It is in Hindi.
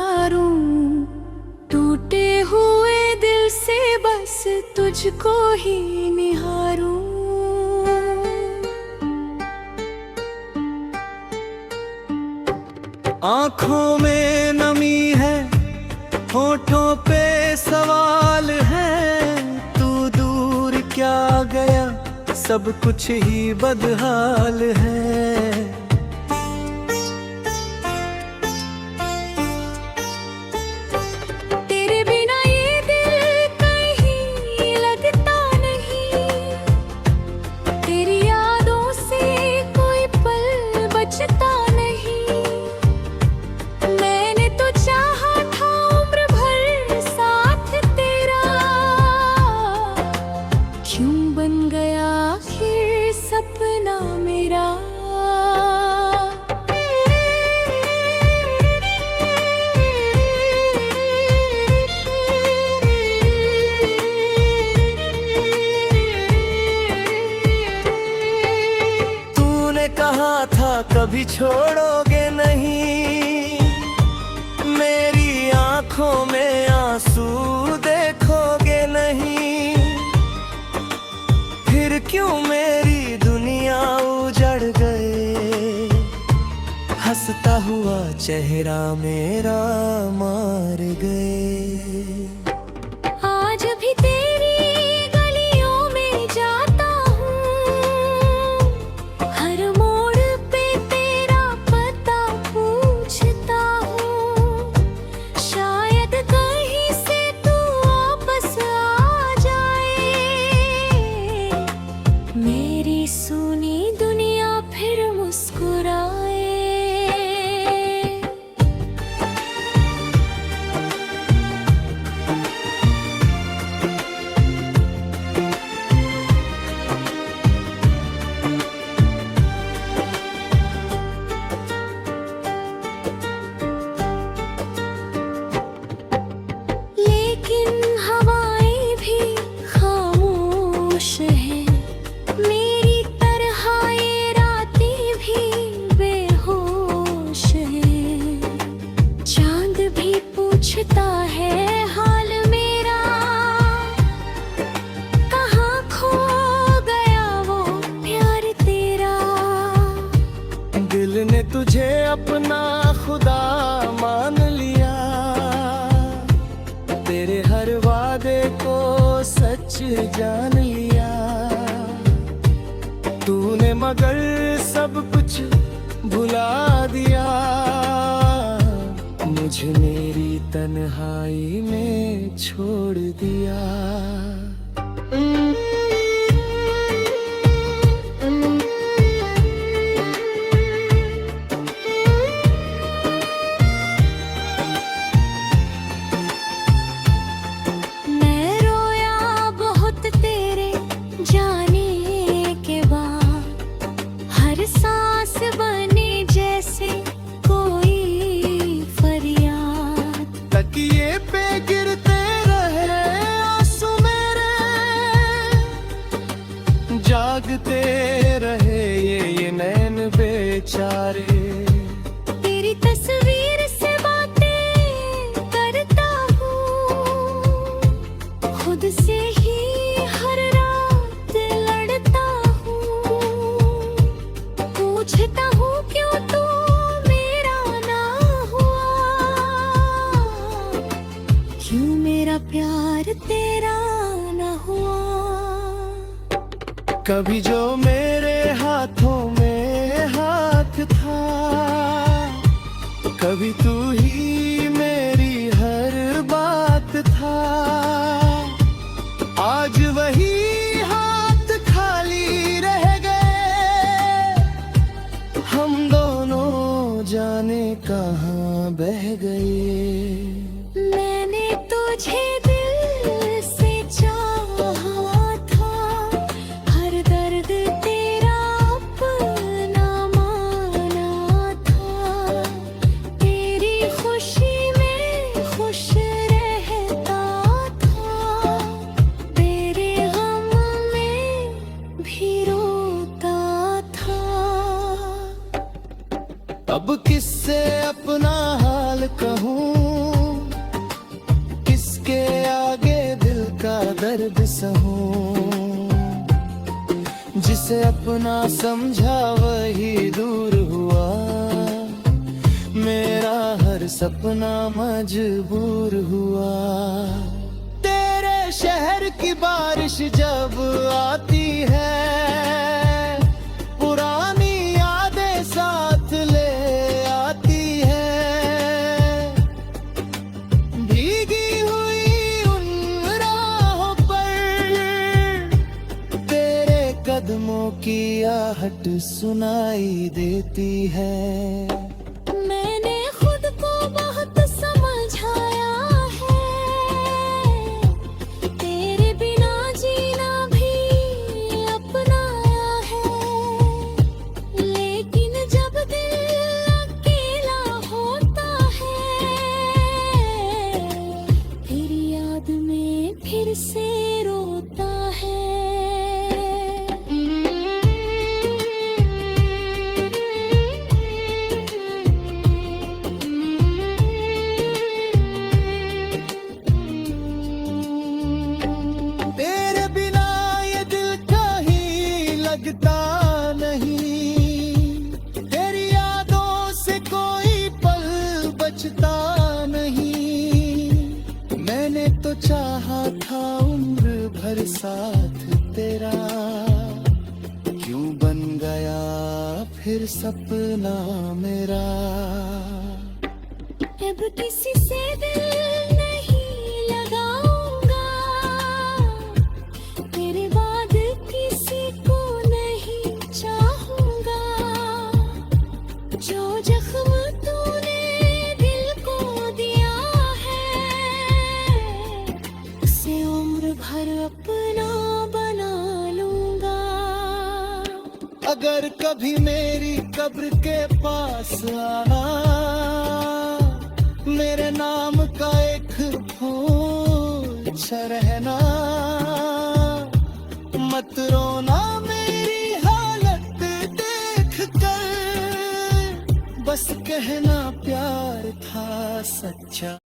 हारूं, टूटे हुए दिल से बस तुझको ही निहारूं। आँखों में नमी है, होठों पे सवाल है, तू दूर क्या गया, सब कुछ ही बदहाल है। तेरे बिना ये दिल कहीं लगता नहीं, तेरी यादों से कोई पल बचता नहीं। मैंने तो चाहा था उम्र भर साथ तेरा, क्यों बन गया आखिर सपना मेरा। तूने कहा था कभी छोड़ोगे नहीं, मेरी आँखों में आंसू देखोगे नहीं, फिर क्यों मेरी दुनिया उजड़ गए, हंसता हुआ चेहरा मेरा मार गए। आज भी तेरी गलियों में जाता हूँ, हर मोड़ पे तेरा पता पूछता हूँ, शायद कहीं से तू वापस आ जाए, मेरी सुनी दुनिया फिर मुस्कुराए। लेकिन हवाएं भी खामोश हैं, मेरी तरह ये रातें भी बेहोश हैं। चांद भी पूछता है हाल मेरा, कहाँ खो गया वो प्यार तेरा। दिल ने तुझे अपना खुदा मान लिया, तेरे हर वादे को सच जान लिया। तूने मगर सब कुछ भुला दिया, मुझे मेरी तन्हाई में छोड़ दिया। मैं रोया बहुत तेरे जाने के बाद, हर सांस बने जैसे कोई फरियाद। तकिए पे गिरते रहे आंसू मेरे, जागते रहे ये नैन बेचारे। तेरी तस्वीर से बातें करता हूँ, खुद से ही हर रात लड़ता हूँ, पूछता हूँ क्यों तू मेरा ना हुआ, क्यों मेरा प्यार तेरा ना हुआ। कभी जो मेरे हाथों में हाथ था, कभी तू ही मेरी हर बात था। आज वही हाथ खाली रह गए, हम दोनों जाने कहाँ बह गए। मैंने तुझे दिल से चाहा था, हर दर्द तेरा अपना माना था, तेरी खुशी में खुश रहता था, तेरे गम में भी रोता था। अब किससे अपना हाल कहूँ, दर्द सहूं, जिसे अपना समझा वही दूर हुआ, मेरा हर सपना मजबूर हुआ। तेरे शहर की बारिश जब आती है, पुरानी यादें साथ ले आती है। भीगी हुई उन राहों पर तेरे कदमों की आहट सुनाई देती है। मैंने खुद को बहुत समझाया है, तेरे बिना जीना भी अपनाया है। लेकिन जब दिल अकेला होता है, फिर याद में फिर से रोता है। तेरे बिना ये दिल कहीं लगता नहीं, तेरी यादों से कोई पल बचता नहीं। मैंने तो चाहा था उम्र भर साथ तेरा, क्यों बन गया फिर सपना मेरा। अब किसी से दिल नहीं लगाऊंगा, तेरे बाद किसी को नहीं चाहूंगा। जो जख्म तूने दिल को दिया है, उसे उम्र भर अपना बना लूंगा। अगर कभी मेरी कब्र के पास आना, मेरे नाम का एक फूल रहना। मत रोना मेरी हालत देख कर, बस कहना प्यार था सच्चा।